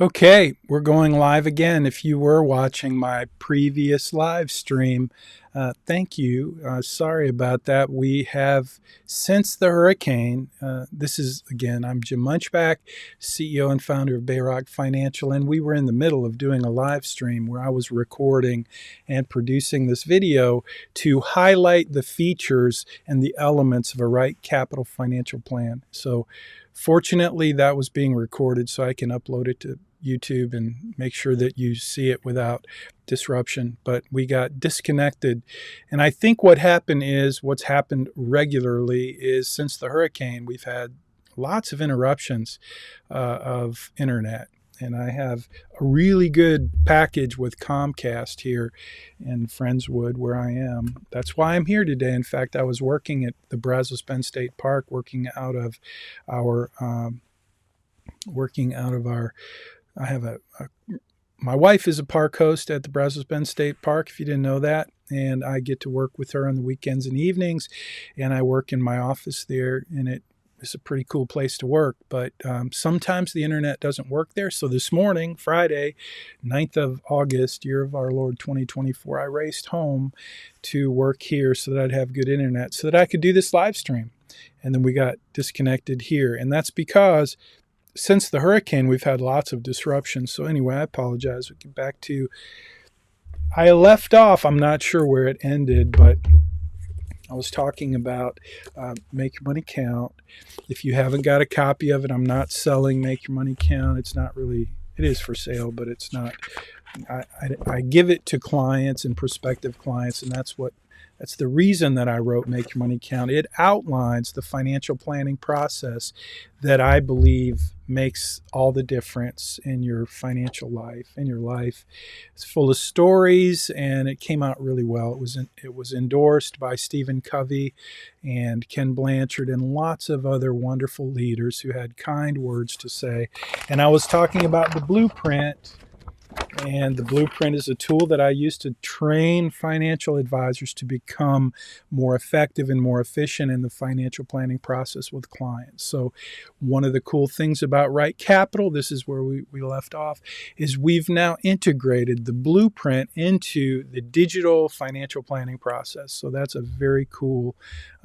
Okay, we're going live again. If you were watching my previous live stream, thank you. Sorry about that. We have, since the hurricane, this is, again, I'm Jim Munchback, CEO and founder of Bayrock Financial, and we were in the middle of doing a live stream where I was recording and producing this video to highlight the features and the elements of a RightCapital financial plan. So, fortunately, that was being recorded so I can upload it to YouTube and make sure that you see it without disruption. But we got disconnected. And I think what happened is what's happened regularly is since the hurricane, we've had lots of interruptions of internet. And I have a really good package with Comcast here in Friendswood, where I am. That's why I'm here today. In fact, I was working at the Brazos Bend State Park, our, working out of our. I have my wife is a park host at the Brazos Bend State Park, if you didn't know that. And I get to work with her on the weekends and evenings. And I work in my office there, and it is a pretty cool place to work. But sometimes the internet doesn't work there. So this morning, Friday, 9th of August, year of our Lord 2024, I raced home to work here so that I'd have good internet so that I could do this live stream. And then we got disconnected here. And that's because since the hurricane, we've had lots of disruptions. So anyway, I apologize. We'll get back to, I left off, I'm not sure where it ended, but I was talking about Make Your Money Count. If you haven't got a copy of it, I'm not selling Make Your Money Count. It's not really, it is for sale, but it's not. I give it to clients and prospective clients, and that's the reason that I wrote Make Your Money Count. It outlines the financial planning process that I believe makes all the difference in your financial life, in your life. It's full of stories, and it came out really well. It was endorsed by Stephen Covey and Ken Blanchard and lots of other wonderful leaders who had kind words to say. And I was talking about the blueprint. And the blueprint is a tool that I use to train financial advisors to become more effective and more efficient in the financial planning process with clients. So one of the cool things about RightCapital, this is where we left off, is we've now integrated the blueprint into the digital financial planning process. So that's a very cool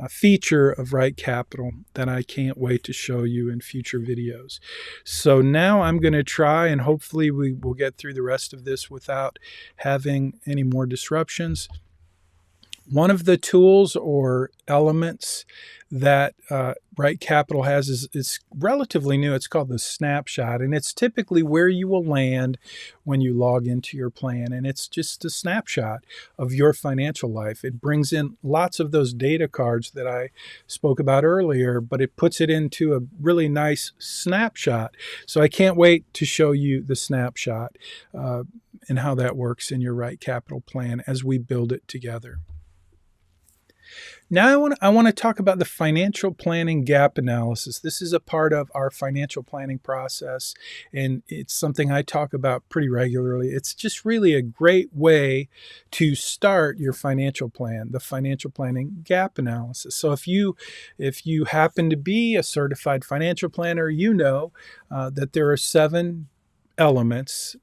feature of RightCapital that I can't wait to show you in future videos. So now I'm going to try, and hopefully we will get through the rest of this without having any more disruptions. One of the tools or elements that RightCapital has is relatively new. It's called the Snapshot, and it's typically where you will land when you log into your plan. And it's just a snapshot of your financial life. It brings in lots of those data cards that I spoke about earlier, but it puts it into a really nice snapshot. So I can't wait to show you the snapshot and how that works in your RightCapital plan as we build it together. Now I want to talk about the financial planning gap analysis. This is a part of our financial planning process, and it's something I talk about pretty regularly. It's just really a great way to start your financial plan, the financial planning gap analysis. So if you happen to be a certified financial planner, you know that there are 7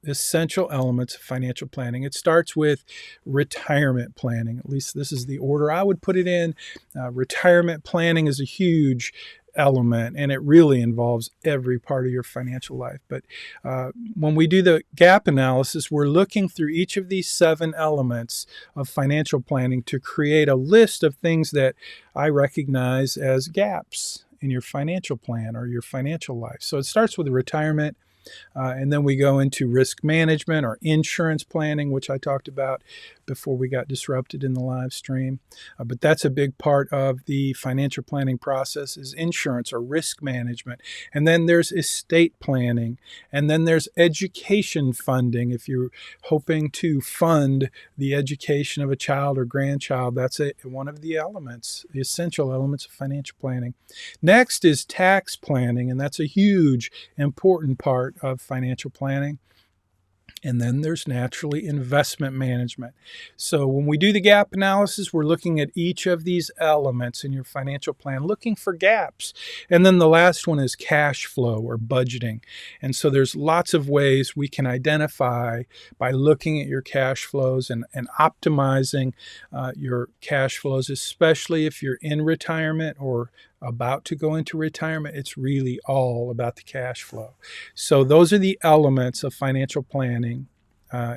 essential elements of financial planning. It starts with retirement planning. At least this is the order I would put it in. Retirement planning is a huge element, and it really involves every part of your financial life. But when we do the gap analysis, we're looking through each of these 7 elements of financial planning to create a list of things that I recognize as gaps in your financial plan or your financial life. So it starts with retirement. And then we go into risk management or insurance planning, which I talked about before we got disrupted in the live stream. But that's a big part of the financial planning process is insurance or risk management. And then there's estate planning. And then there's education funding. If you're hoping to fund the education of a child or grandchild, that's one of the elements, the essential elements of financial planning. Next is tax planning, and that's a huge, important part of financial planning. And then there's naturally investment management. So when we do the gap analysis, we're looking at each of these elements in your financial plan, looking for gaps. And then the last one is cash flow or budgeting. And so there's lots of ways we can identify by looking at your cash flows and optimizing your cash flows, especially if you're in retirement or about to go into retirement. It's really all about the cash flow. So those are the elements of financial planning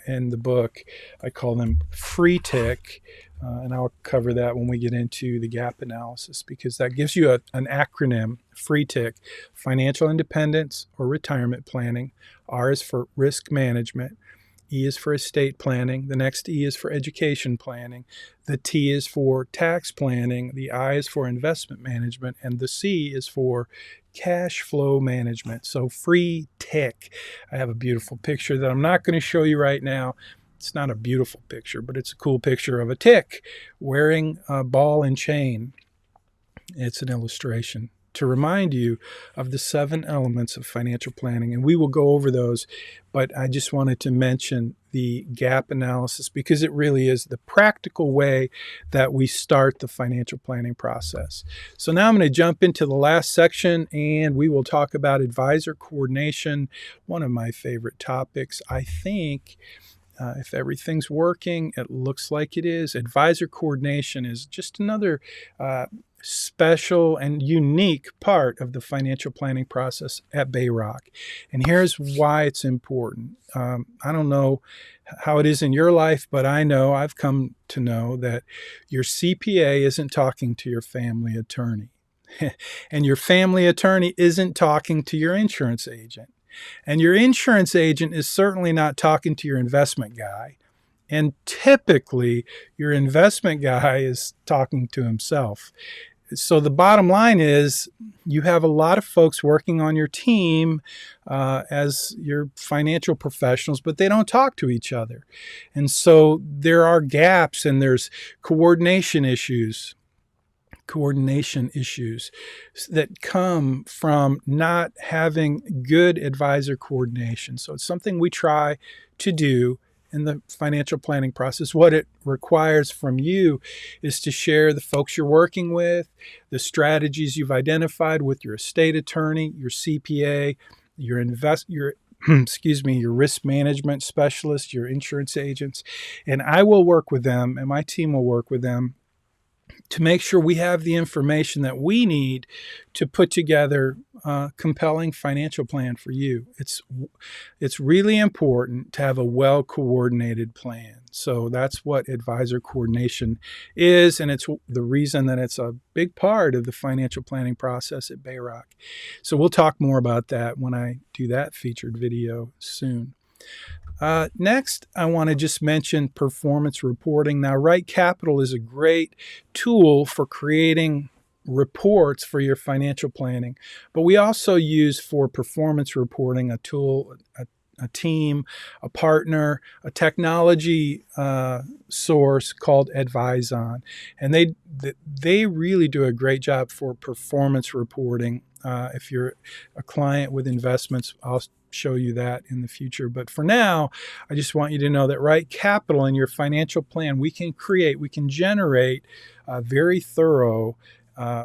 in the book. I call them free tick, and I'll cover that when we get into the gap analysis, because that gives you an acronym, free tick: financial independence or retirement planning. R is for risk management. E is for estate planning. The next E is for education planning. The T is for tax planning. The I is for investment management. And the C is for cash flow management. So free tick. I have a beautiful picture that I'm not going to show you right now. It's not a beautiful picture, but it's a cool picture of a tick wearing a ball and chain. It's an illustration to remind you of the 7 elements of financial planning. And we will go over those, but I just wanted to mention the gap analysis because it really is the practical way that we start the financial planning process. So now I'm going to jump into the last section and we will talk about advisor coordination, one of my favorite topics. I think if everything's working, it looks like it is. Advisor coordination is just another special and unique part of the financial planning process at Bayrock. And here's why it's important. I don't know how it is in your life, but I've come to know that your CPA isn't talking to your family attorney. And your family attorney isn't talking to your insurance agent. And your insurance agent is certainly not talking to your investment guy. And typically, your investment guy is talking to himself. So the bottom line is you have a lot of folks working on your team as your financial professionals, but they don't talk to each other. And so there are gaps and there's coordination issues that come from not having good advisor coordination. So it's something we try to do in the financial planning process. What it requires from you is to share the folks you're working with, the strategies you've identified with your estate attorney, your CPA, your risk management specialist, your insurance agents, and I will work with them and my team will work with them to make sure we have the information that we need to put together a compelling financial plan for you. It's really important to have a well-coordinated plan. So that's what advisor coordination is, and it's the reason that it's a big part of the financial planning process at Bayrock. So we'll talk more about that when I do that featured video soon. Next, I want to just mention performance reporting. Now, RightCapital is a great tool for creating reports for your financial planning, but we also use for performance reporting a tool, a team, a partner, a technology source called Advizon. And they really do a great job for performance reporting. If you're a client with investments, I'll show you that in the future. But for now, I just want you to know that RightCapital in your financial plan, we can generate a very thorough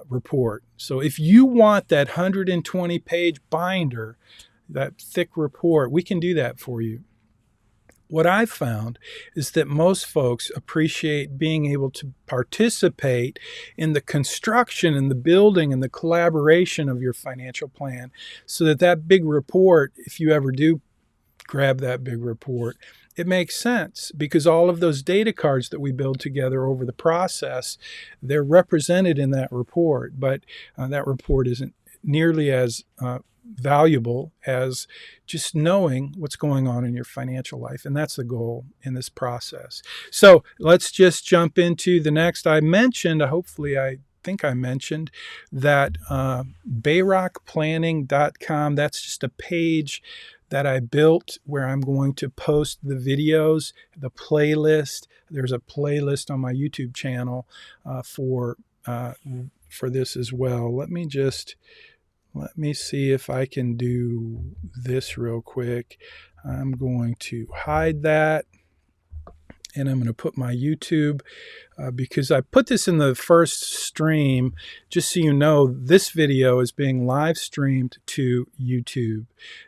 report. So if you want that 120-page binder, that thick report, we can do that for you. What I've found is that most folks appreciate being able to participate in the construction and the building and the collaboration of your financial plan so that big report, if you ever do grab that big report, it makes sense because all of those data cards that we build together over the process, they're represented in that report, but that report isn't nearly as valuable as just knowing what's going on in your financial life. And that's the goal in this process. So let's just jump into the next. I mentioned that bayrockplanning.com, that's just a page that I built where I'm going to post the videos, the playlist. There's a playlist on my YouTube channel for this as well. Let me just Let me see if I can do this real quick. I'm going to hide that, and I'm going to put my YouTube because I put this in the first stream. Just so you know, this video is being live streamed to YouTube,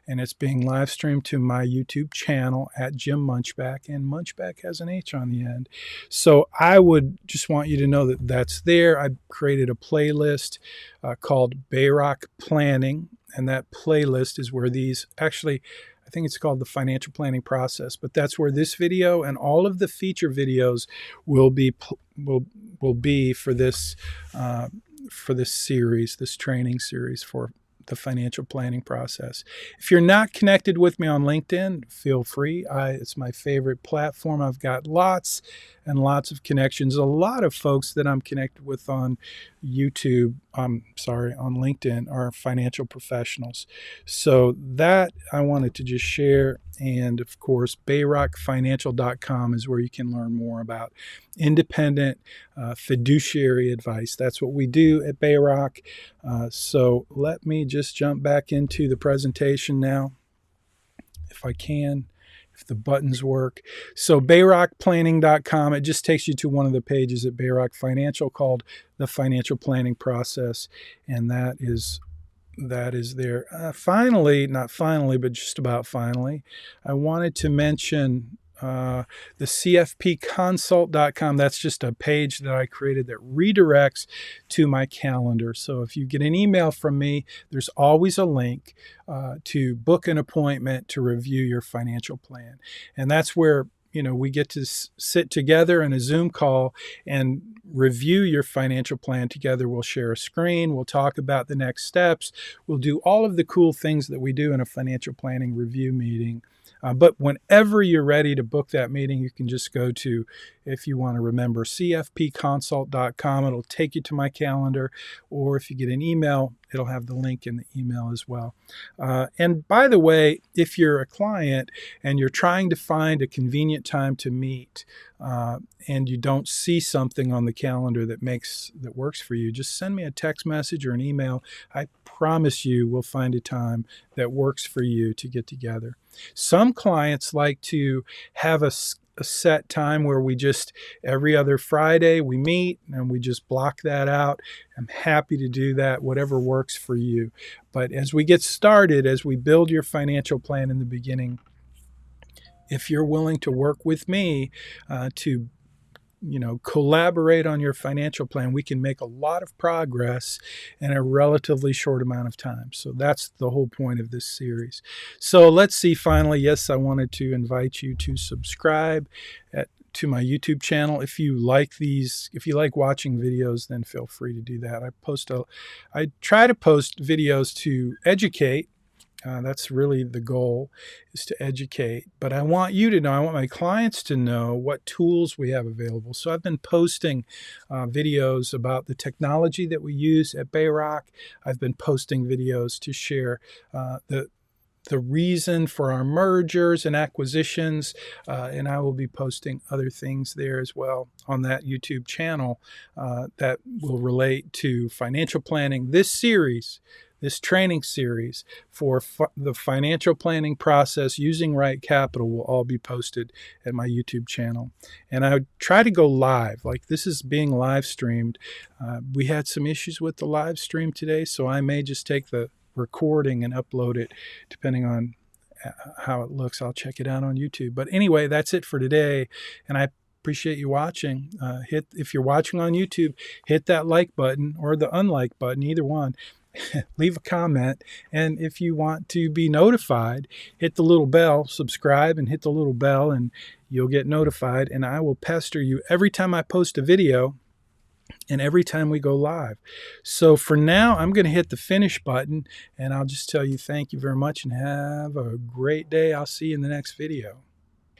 and it's being live streamed to my YouTube channel at Jim Munchback, and Munchback has an H on the end. So I would just want you to know that that's there. I created a playlist called Bayrock Planning, and that playlist is where these actually, I think it's called the financial planning process, but that's where this video and all of the feature videos will be for this series, this training series for the financial planning process. If you're not connected with me on LinkedIn, feel free. It's my favorite platform. I've got lots and lots of connections. A lot of folks that I'm connected with on on LinkedIn are financial professionals. So that I wanted to just share. And of course, bayrockfinancial.com is where you can learn more about independent fiduciary advice. That's what we do at Bayrock. So let me just jump back into the presentation now, if I can, if the buttons work. So bayrockplanning.com, it just takes you to one of the pages at Bayrock Financial called the Financial Planning Process, and that is there. Not finally, but just about finally, I wanted to mention the cfpconsult.com. That's just a page that I created that redirects to my calendar. So if you get an email from me, there's always a link to book an appointment to review your financial plan. And that's where we get to sit together in a Zoom call and review your financial plan together. We'll share a screen. We'll talk about the next steps. We'll do all of the cool things that we do in a financial planning review meeting. But whenever you're ready to book that meeting, you can just go to, if you want to remember, cfpconsult.com. It'll take you to my calendar. Or if you get an email, it'll have the link in the email as well. And by the way, if you're a client and you're trying to find a convenient time to meet and you don't see something on the calendar that works for you, just send me a text message or an email. I promise you we'll find a time that works for you to get together. Some clients like to have a set time where we just every other Friday we meet and we just block that out. I'm happy to do that, whatever works for you. But as we get started, as we build your financial plan in the beginning, if you're willing to work with me to collaborate on your financial plan, we can make a lot of progress in a relatively short amount of time. So that's the whole point of this series. So let's see, finally, yes, I wanted to invite you to subscribe to my YouTube channel. If you like watching videos, then feel free to do that. I try to post videos to educate. That's really the goal, is to educate. But I want you to know, I want my clients to know what tools we have available. So I've been posting videos about the technology that we use at Bayrock. I've been posting videos to share the reason for our mergers and acquisitions, and I will be posting other things there as well on that YouTube channel that will relate to financial planning. This training series for the financial planning process using RightCapital will all be posted at my YouTube channel. And I would try to go live, like this is being live streamed. We had some issues with the live stream today, so I may just take the recording and upload it depending on how it looks. I'll check it out on YouTube. But anyway, that's it for today. And I appreciate you watching. If you're watching on YouTube, hit that like button or the unlike button, either one. Leave a comment, and if you want to be notified, hit the little bell, subscribe and hit the little bell, and you'll get notified, and I will pester you every time I post a video and every time we go live. So for now, I'm going to hit the finish button, and I'll just tell you thank you very much and have a great day. I'll see you in the next video.